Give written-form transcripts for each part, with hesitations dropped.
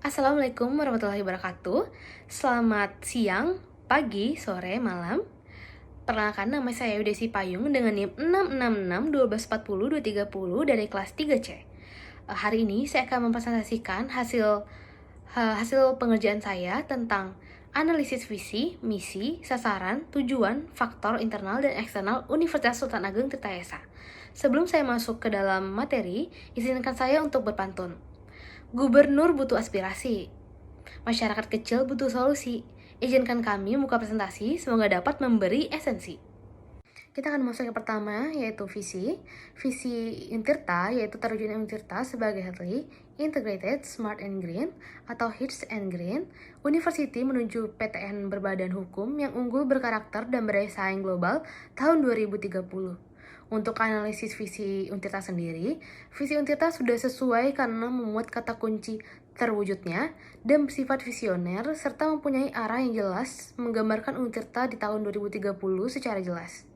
Assalamualaikum warahmatullahi wabarakatuh. Selamat siang, pagi, sore, malam. Perkenalkan, nama saya Udesi Payung dengan NIM 666 1240 230 dari kelas 3C. Hari ini saya akan mempresentasikan hasil pengerjaan saya tentang analisis visi, misi, sasaran, tujuan, faktor internal dan eksternal Universitas Sultan Ageng Tirtayasa. Sebelum saya masuk ke dalam materi, izinkan saya untuk berpantun. Gubernur butuh aspirasi, masyarakat kecil butuh solusi. Izinkan kami buka presentasi, semoga dapat memberi esensi. Kita akan masuk yang pertama, yaitu visi. Visi Untirta, yaitu terwujudnya Untirta sebagai highly integrated, smart and green, atau HITS and Green, University menuju PTN berbadan hukum yang unggul, berkarakter, dan berdaya saing global tahun 2030. Untuk analisis visi Untirta sendiri, visi Untirta sudah sesuai karena memuat kata kunci terwujudnya dan bersifat visioner serta mempunyai arah yang jelas menggambarkan Untirta di tahun 2030 secara jelas.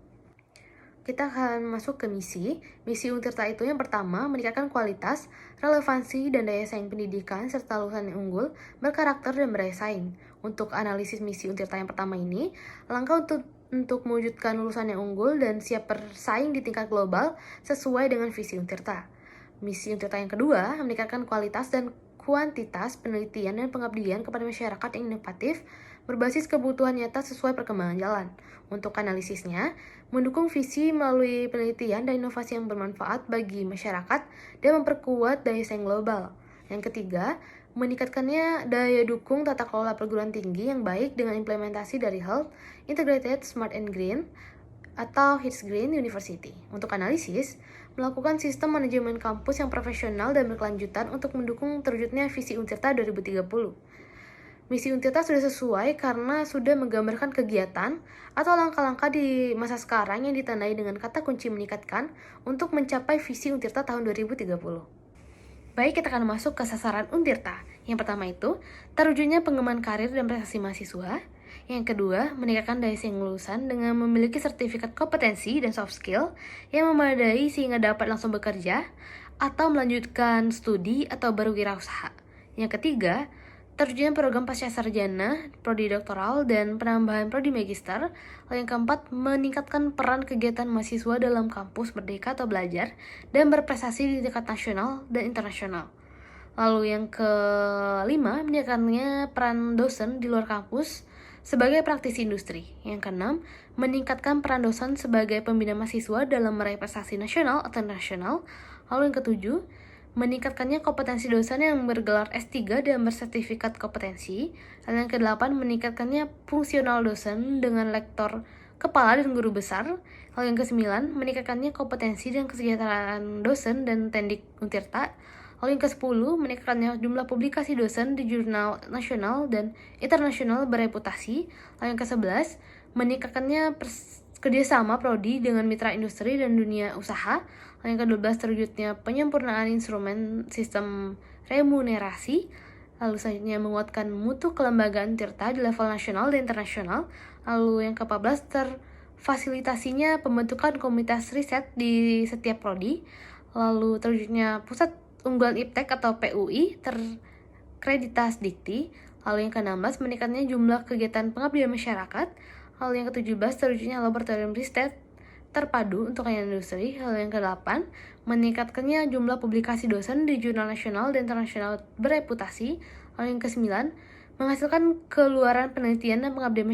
Kita akan masuk ke misi. Misi Untirta itu yang pertama, meningkatkan kualitas, relevansi, dan daya saing pendidikan serta lulusan yang unggul, berkarakter, dan berdaya saing. Untuk analisis misi Untirta yang pertama ini, langkah untuk mewujudkan lulusan yang unggul dan siap bersaing di tingkat global sesuai dengan visi Untirta. Misi Untirta yang kedua, meningkatkan kualitas dan kuantitas penelitian dan pengabdian kepada masyarakat yang inovatif berbasis kebutuhan nyata sesuai perkembangan jalan. Untuk analisisnya, mendukung visi melalui penelitian dan inovasi yang bermanfaat bagi masyarakat dan memperkuat daya saing global. Yang ketiga, meningkatkannya daya dukung tata kelola perguruan tinggi yang baik dengan implementasi dari Health, Integrated, Smart and Green, atau HITS Green University. Untuk analisis, melakukan sistem manajemen kampus yang profesional dan berkelanjutan untuk mendukung terwujudnya visi Untirta 2030. Misi Untirta sudah sesuai karena sudah menggambarkan kegiatan atau langkah-langkah di masa sekarang yang ditandai dengan kata kunci meningkatkan untuk mencapai visi Untirta tahun 2030. Baik, kita akan masuk ke sasaran Untirta. Yang pertama itu, terwujudnya pengembangan karir dan prestasi mahasiswa. Yang kedua, meningkatkan daya saing lulusan dengan memiliki sertifikat kompetensi dan soft skill yang memadai sehingga dapat langsung bekerja atau melanjutkan studi atau berwirausaha. Yang ketiga, terwujudnya program pasca sarjana, prodi doktoral, dan penambahan prodi magister. Lalu yang keempat, meningkatkan peran kegiatan mahasiswa dalam kampus merdeka atau belajar dan berprestasi di tingkat nasional dan internasional. Lalu yang kelima, meningkatkannya peran dosen di luar kampus sebagai praktisi industri. Yang keenam, meningkatkan peran dosen sebagai pembina mahasiswa dalam meraih prestasi nasional atau internasional. Lalu yang ketujuh, meningkatkannya kompetensi dosen yang bergelar S3 dan bersertifikat kompetensi. Dan yang ke-8, meningkatkannya fungsional dosen dengan lektor kepala dan guru besar. Lalu yang ke-9, meningkatkannya kompetensi dan kesejahteraan dosen dan tendik Untirta. Lalu yang ke-10, meningkatkannya jumlah publikasi dosen di jurnal nasional dan internasional bereputasi. Lalu yang ke-11, meningkatkannya kerjasama prodi dengan mitra industri dan dunia usaha. Lalu yang ke-12, terwujudnya penyempurnaan instrumen sistem remunerasi. Lalu selanjutnya, menguatkan mutu kelembagaan Tirta di level nasional dan internasional. Lalu yang ke-14, terfasilitasinya pembentukan komunitas riset di setiap prodi. Lalu terwujudnya pusat unggulan iptek atau PUI terkreditas Dikti. Lalu yang ke-16, meningkatnya jumlah kegiatan pengabdian masyarakat. Lalu yang ke-17, terwujudnya laboratorium riset terpadu untuk industri. Lalu yang ke-8, meningkatkannya jumlah publikasi dosen di jurnal nasional dan internasional bereputasi. Lalu yang ke-9, menghasilkan keluaran penelitian dan pengabdian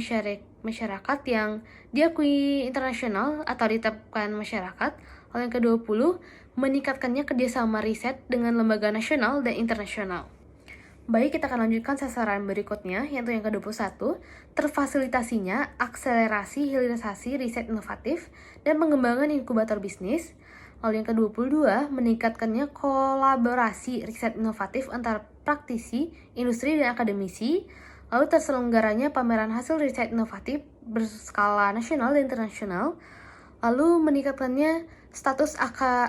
masyarakat yang diakui internasional atau ditetapkan masyarakat. Lalu yang ke-20, meningkatkannya kerjasama riset dengan lembaga nasional dan internasional. Baik, kita akan lanjutkan sasaran berikutnya, yaitu yang ke-21, terfasilitasinya akselerasi hilirisasi riset inovatif dan pengembangan inkubator bisnis. Lalu yang ke-22, meningkatkannya kolaborasi riset inovatif antar praktisi, industri, dan akademisi. Lalu terselenggaranya pameran hasil riset inovatif berskala nasional dan internasional. Lalu meningkatkannya status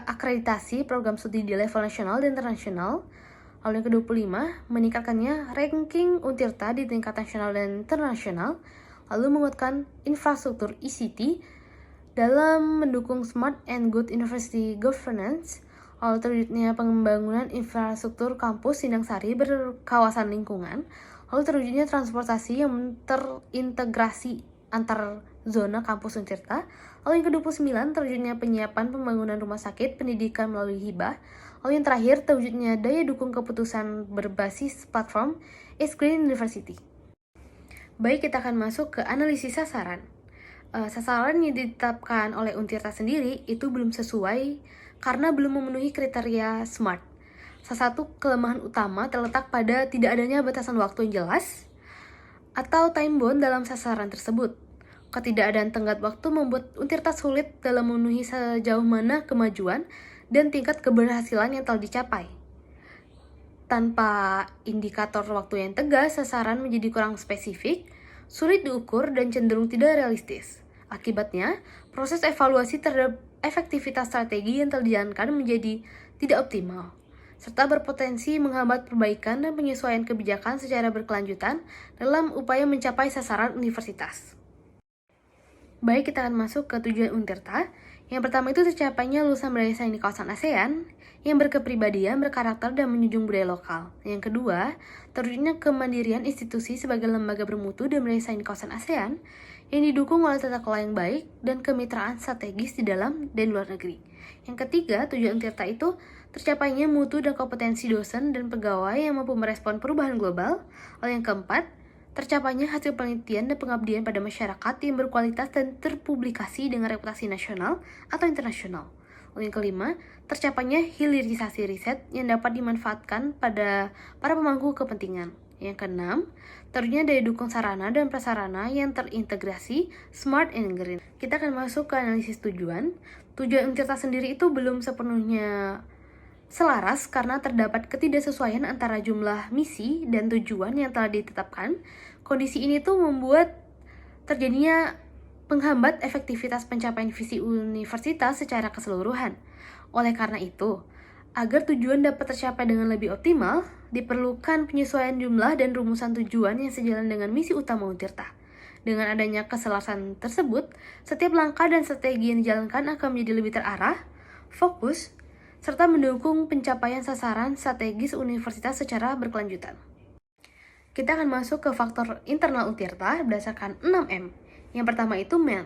akreditasi program studi di level nasional dan internasional. Lalu yang ke-25, meningkatkannya ranking Untirta di tingkat nasional dan internasional. Lalu menguatkan infrastruktur ICT dalam mendukung smart and good university governance. Lalu terwujudnya pembangunan infrastruktur kampus Sindang Sari berkawasan lingkungan. Lalu terwujudnya transportasi yang terintegrasi antar zona kampus Untirta. Lalu yang ke-29 terwujudnya penyiapan pembangunan rumah sakit pendidikan melalui hibah. Lalu yang terakhir terwujudnya daya dukung keputusan berbasis platform Green University. Baik, kita akan masuk ke analisis sasaran. Sasaran yang ditetapkan oleh Untirta sendiri itu belum sesuai karena belum memenuhi kriteria SMART. Salah satu kelemahan utama terletak pada tidak adanya batasan waktu yang jelas atau time bound dalam sasaran tersebut. Ketidakadaan tenggat waktu membuat Untirta sulit dalam memenuhi sejauh mana kemajuan dan tingkat keberhasilan yang telah dicapai. Tanpa indikator waktu yang tegas, sasaran menjadi kurang spesifik, sulit diukur, dan cenderung tidak realistis. Akibatnya, proses evaluasi terhadap efektivitas strategi yang telah dijalankan menjadi tidak optimal, serta berpotensi menghambat perbaikan dan penyesuaian kebijakan secara berkelanjutan dalam upaya mencapai sasaran universitas. Baik, kita akan masuk ke tujuan Untirta. Yang pertama itu tercapainya lulusan berasal di kawasan ASEAN yang berkepribadian, berkarakter, dan menjunjung budaya lokal. Yang kedua, terwujudnya kemandirian institusi sebagai lembaga bermutu dan berasal di kawasan ASEAN yang didukung oleh tata kelola yang baik dan kemitraan strategis di dalam dan luar negeri. Yang ketiga, tujuan Untirta itu tercapainya mutu dan kompetensi dosen dan pegawai yang mampu merespon perubahan global. Lalu yang keempat, tercapainya hasil penelitian dan pengabdian pada masyarakat yang berkualitas dan terpublikasi dengan reputasi nasional atau internasional. Lalu yang kelima, tercapainya hilirisasi riset yang dapat dimanfaatkan pada para pemangku kepentingan. Yang keenam, terwujudnya daya dukung sarana dan prasarana yang terintegrasi, smart and green. Kita akan masuk ke analisis tujuan. Tujuan Untirta sendiri itu belum sepenuhnya selaras karena terdapat ketidaksesuaian antara jumlah misi dan tujuan yang telah ditetapkan. Kondisi ini tuh membuat terjadinya penghambat efektivitas pencapaian visi universitas secara keseluruhan. Oleh karena itu, agar tujuan dapat tercapai dengan lebih optimal, diperlukan penyesuaian jumlah dan rumusan tujuan yang sejalan dengan misi utama Untirta. Dengan adanya keselarasan tersebut, setiap langkah dan strategi yang dijalankan akan menjadi lebih terarah, fokus, serta mendukung pencapaian sasaran strategis universitas secara berkelanjutan. Kita akan masuk ke faktor internal Untirta berdasarkan 6M. Yang pertama itu MEL.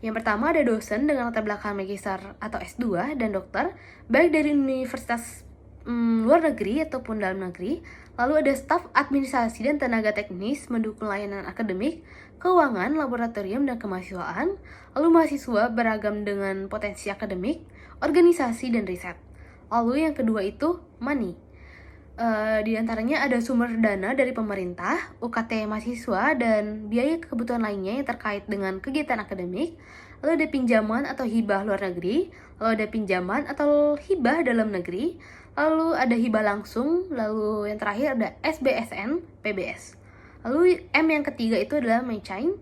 Yang pertama ada dosen dengan latar belakang magister atau S2 dan dokter, baik dari universitas luar negeri ataupun dalam negeri. Lalu ada staf administrasi dan tenaga teknis mendukung layanan akademik, keuangan, laboratorium, dan kemahasiswaan. Lalu mahasiswa beragam dengan potensi akademik, organisasi, dan riset. Lalu yang kedua itu money. Di antaranya ada sumber dana dari pemerintah, UKT mahasiswa, dan biaya kebutuhan lainnya yang terkait dengan kegiatan akademik. Lalu ada pinjaman atau hibah luar negeri, lalu ada pinjaman atau hibah dalam negeri, lalu ada hibah langsung, lalu yang terakhir ada SBSN, PBS. Lalu M yang ketiga itu adalah MyChain.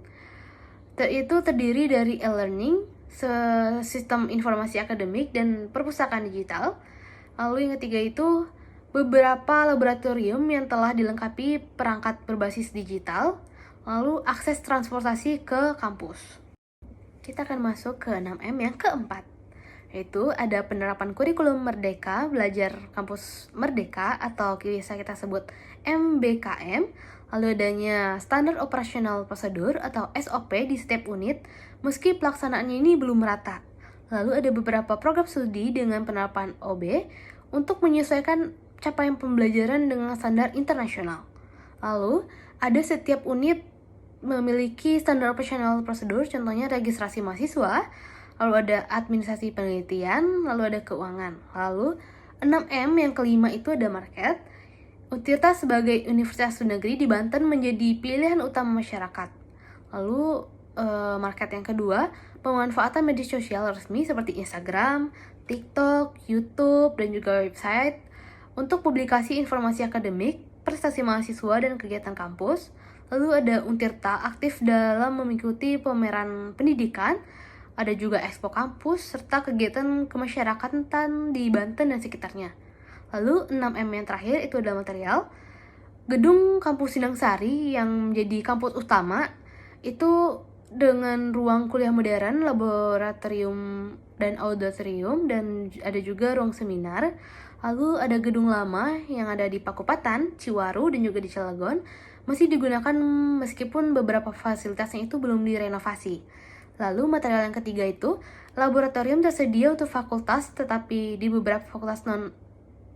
Itu terdiri dari e-learning, sistem informasi akademik, dan perpustakaan digital. Lalu yang ketiga itu beberapa laboratorium yang telah dilengkapi perangkat berbasis digital, lalu akses transportasi ke kampus. Kita akan masuk ke 6M yang keempat, yaitu ada penerapan kurikulum Merdeka, belajar kampus Merdeka atau biasa kita sebut MBKM, lalu adanya standar operasional prosedur atau SOP di setiap unit, meski pelaksanaannya ini belum merata. Lalu ada beberapa program studi dengan penerapan OB untuk menyesuaikan capaian pembelajaran dengan standar internasional. Lalu, ada setiap unit memiliki standar operasional prosedur, contohnya registrasi mahasiswa, lalu ada administrasi penelitian, lalu ada keuangan. Lalu, 6M yang kelima itu ada market. Untirta sebagai universitas negeri di Banten menjadi pilihan utama masyarakat. Lalu, market yang kedua, pemanfaatan media sosial resmi seperti Instagram, TikTok, YouTube, dan juga website untuk publikasi informasi akademik, prestasi mahasiswa, dan kegiatan kampus. Lalu ada Untirta aktif dalam mengikuti pameran pendidikan, ada juga expo kampus, serta kegiatan kemasyarakatan di Banten dan sekitarnya. Lalu 6M yang terakhir itu adalah material. Gedung kampus Sindang Sari yang menjadi kampus utama itu dengan ruang kuliah modern, laboratorium dan auditorium, dan ada juga ruang seminar. Lalu ada gedung lama yang ada di Pakupatan, Ciwaru, dan juga di Cilegon masih digunakan meskipun beberapa fasilitasnya itu belum direnovasi. Lalu material yang ketiga itu laboratorium tersedia untuk fakultas, tetapi di beberapa fakultas non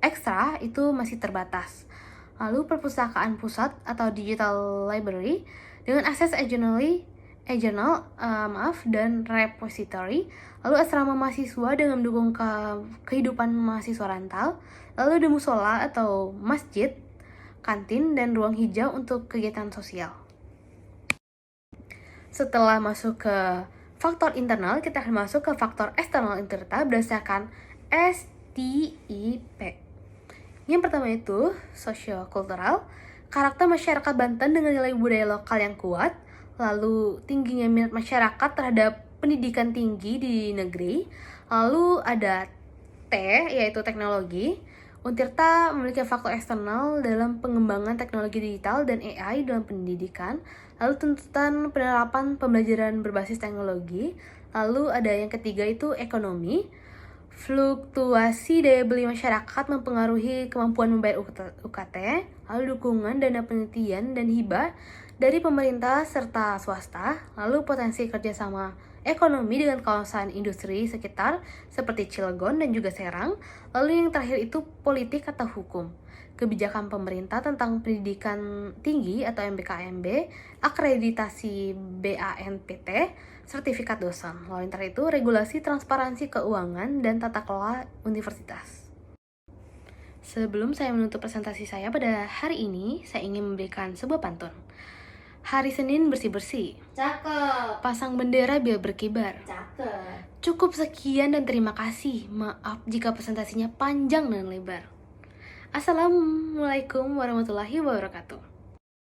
ekstra itu masih terbatas. Lalu perpustakaan pusat atau digital library dengan akses dan repository. Lalu asrama mahasiswa dengan mendukung kehidupan mahasiswa rantau. Lalu ada musola atau masjid, kantin, dan ruang hijau untuk kegiatan sosial. Setelah masuk ke faktor internal, kita akan masuk ke faktor eksternal interta berdasarkan STIP. Yang pertama itu sosio-kultural, karakter masyarakat Banten dengan nilai budaya lokal yang kuat, lalu tingginya minat masyarakat terhadap pendidikan tinggi di negeri. Lalu ada T, yaitu teknologi. Untirta memiliki faktor eksternal dalam pengembangan teknologi digital dan AI dalam pendidikan. Lalu tuntutan penerapan pembelajaran berbasis teknologi. Lalu ada yang ketiga itu ekonomi. Fluktuasi daya beli masyarakat mempengaruhi kemampuan membayar UKT. Lalu dukungan dana penelitian dan hibah dari pemerintah serta swasta. Lalu potensi kerjasama ekonomi dengan kawasan industri sekitar seperti Cilegon dan juga Serang. Lalu yang terakhir itu politik atau hukum, kebijakan pemerintah tentang pendidikan tinggi atau MBKMB, akreditasi BANPT, sertifikat dosen. Lalu yang terakhir itu regulasi transparansi keuangan dan tata kelola universitas. Sebelum saya menutup presentasi saya pada hari ini, saya ingin memberikan sebuah pantun. Hari Senin bersih-bersih. Cakep. Pasang bendera biar berkibar. Cakep. Cukup sekian dan terima kasih. Maaf jika presentasinya panjang dan lebar. Assalamualaikum warahmatullahi wabarakatuh.